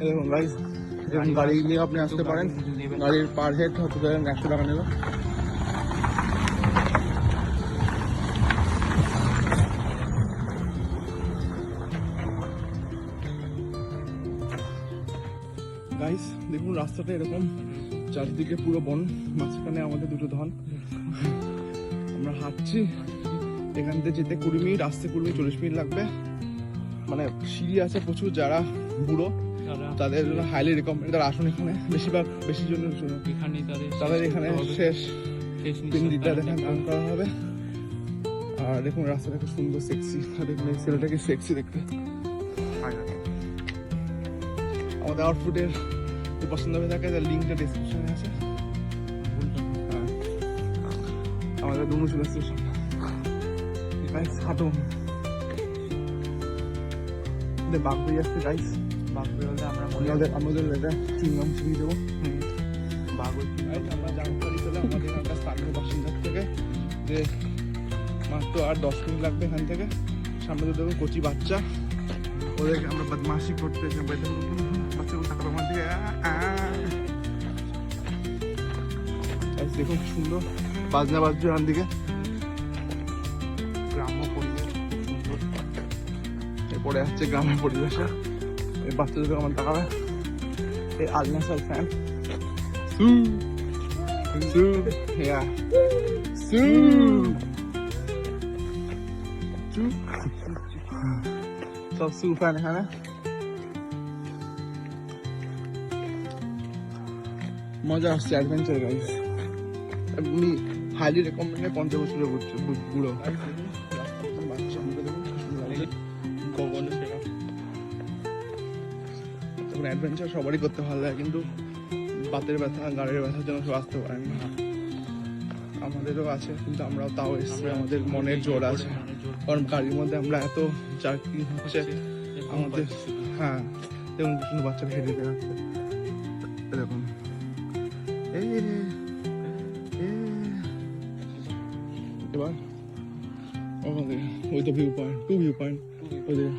দেখুন গাইস, গাড়ি নিয়ে আপনি আসতে পারেন। গাড়ির পার হেড হতে পারেন 100 টাকা নেবে। গাইস দেখুন রাস্তাটা এরকম, চারদিকে পুরো বন, মাঝখানে আমাদের দুটো ধান। আমরা হাঁটছি, এখান থেকে যেতে 20 মিনিট, আসতে 20 মিনিট 40 মিনিট লাগবে। মানে সিঁড়ি আছে প্রচুর, যারা বুড়ো তাদের জন্য হাইলি রিকমেন্ড। তারা আসুন এখানে, বেশি জন্য তাদের এখানে শেষ বিন্দিটা দেখেন দান করা হবে। আর দেখুন রাস্তাটা খুব সুন্দর, সেক্সি। দেখুন এই ছেলেটাকে সেক্সি দেখতে। আমাদের আউটফুটের পছন্দ হয়ে থাকে, তার লিঙ্কটা ডিসক্রিপশনে আছে। আমাদের ডুমুরজলা স্টেশন। গাইস হাঁটুন, বাঘ বেরিয়ে আসছে গাইস। বাঘ বেরোলে আমাদের এটা চিংগাম ছিঁড়ে দেবো। বাঘ আমরা জানতে পারি চলে আমাদের এখানকার স্থানীয় বাসিন্দার থেকে যে মাত্র আর 10 মিনিট লাগবে এখান থেকে। সামনে তো দেখুন কচি বাচ্চা, ওদেরকে আমরা বদমাশি করতে বাচ্চাগুলো টাকা আমার দিকে। দেখুন সুন্দর বাজনা বাজছে ওখান দিকে, গ্রাম্য পরিবেশ সুন্দর। এরপরে আসছে গ্রামের পরিবেশে এই বাচ্চাদের আমার তাকাবে। এই আলনাসার ফ্যান সব সু ফ্যান এখানে। মজা আসছে, অ্যাডভেঞ্চার গাইস। এমনি হাইলি রেকমেন্ড। 50 বছরের বুড়ো অ্যাডভেঞ্চার সবারই করতে ভালো লাগে, কিন্তু বাতের ব্যথা, গাড়ির ব্যথার জন্য সব আসতে পারেন না। আমাদেরও আছে, কিন্তু আমরাও তাও এসছি, আমাদের মনের জোর আছে। কারণ গাড়ির মধ্যে আমরা এত জার্কিং হচ্ছে আমাদের। হ্যাঁ দেখুন সুন্দর বাচ্চারা হেঁটে যাচ্ছে। দেখুন এবার ওখানে ওই তো ভিউ পয়েন্ট, 2 ভিউ পয়েন্ট ওদের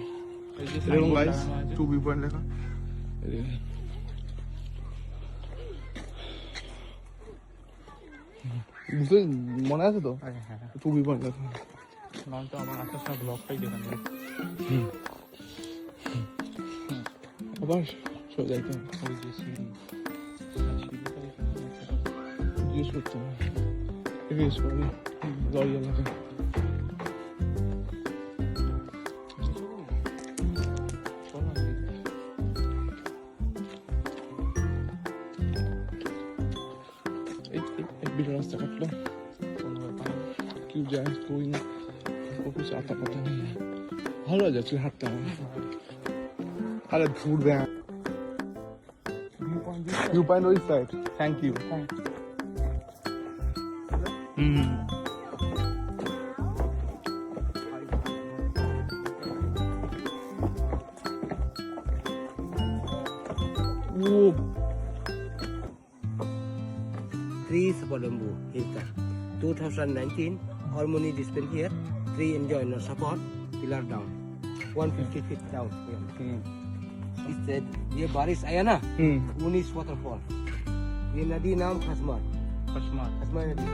এরকম গাইস, 2 ভিউ পয়েন্ট লেখা। বুঝতে মনে আছে তো? হ্যাঁ 2 ভিউ পয়েন্ট লেখা। নাম তো আমার আসার সব ব্লগটাই দেখান। আবার সব যাইতে হবে, জিজ্ঞেস করতে হবে, জিজ্ঞেস করি লরি এলাকা। रास्ता कट लो, क्यों जाए कोई ना, कुछ आता पता नहीं है। ভালো যাচ্ছে হাঁটতে হবে। আরে ঘুর দে, ভিউ পয়েন্ট ওই side. Thank you. Three Sapolambu is the 2019 harmony display here. 3 enjoy no support, pillar down, 150 feet down. It said ये बारिश आया ना, 19 waterfall. ये नदी नाम खसमार नदी।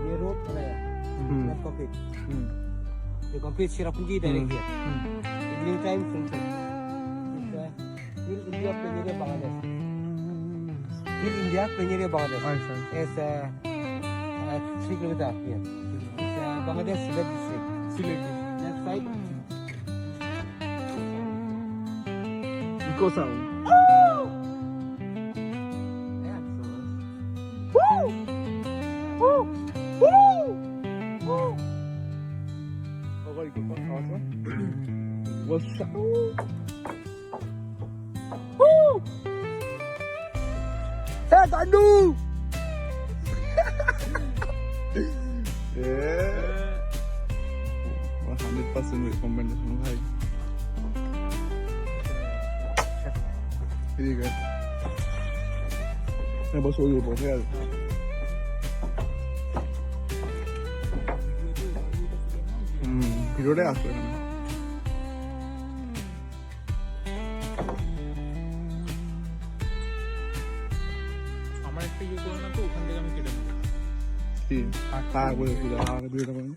ये रोड बनाया, not complete. The complete Sirapunji direct here. Evening time sunset. Till India Penjere Bangladesh. Till India Penjere Bangladesh. It's 3 kilometers here. It's Bangladesh Sylhet district. Left side. Eco sound. Hey, Tandu! Yeah. 100% recommendation, bhai. ठीक है, मैं बस वही बोल रहा हूँ। ভিডিওটাই আসবে না। ইয়ে করে না তো ওখান থেকে আমি কেটে নেবো। কি? হ্যাঁ, বলে দিলাম, আমাকে ভিডিওটা করুন।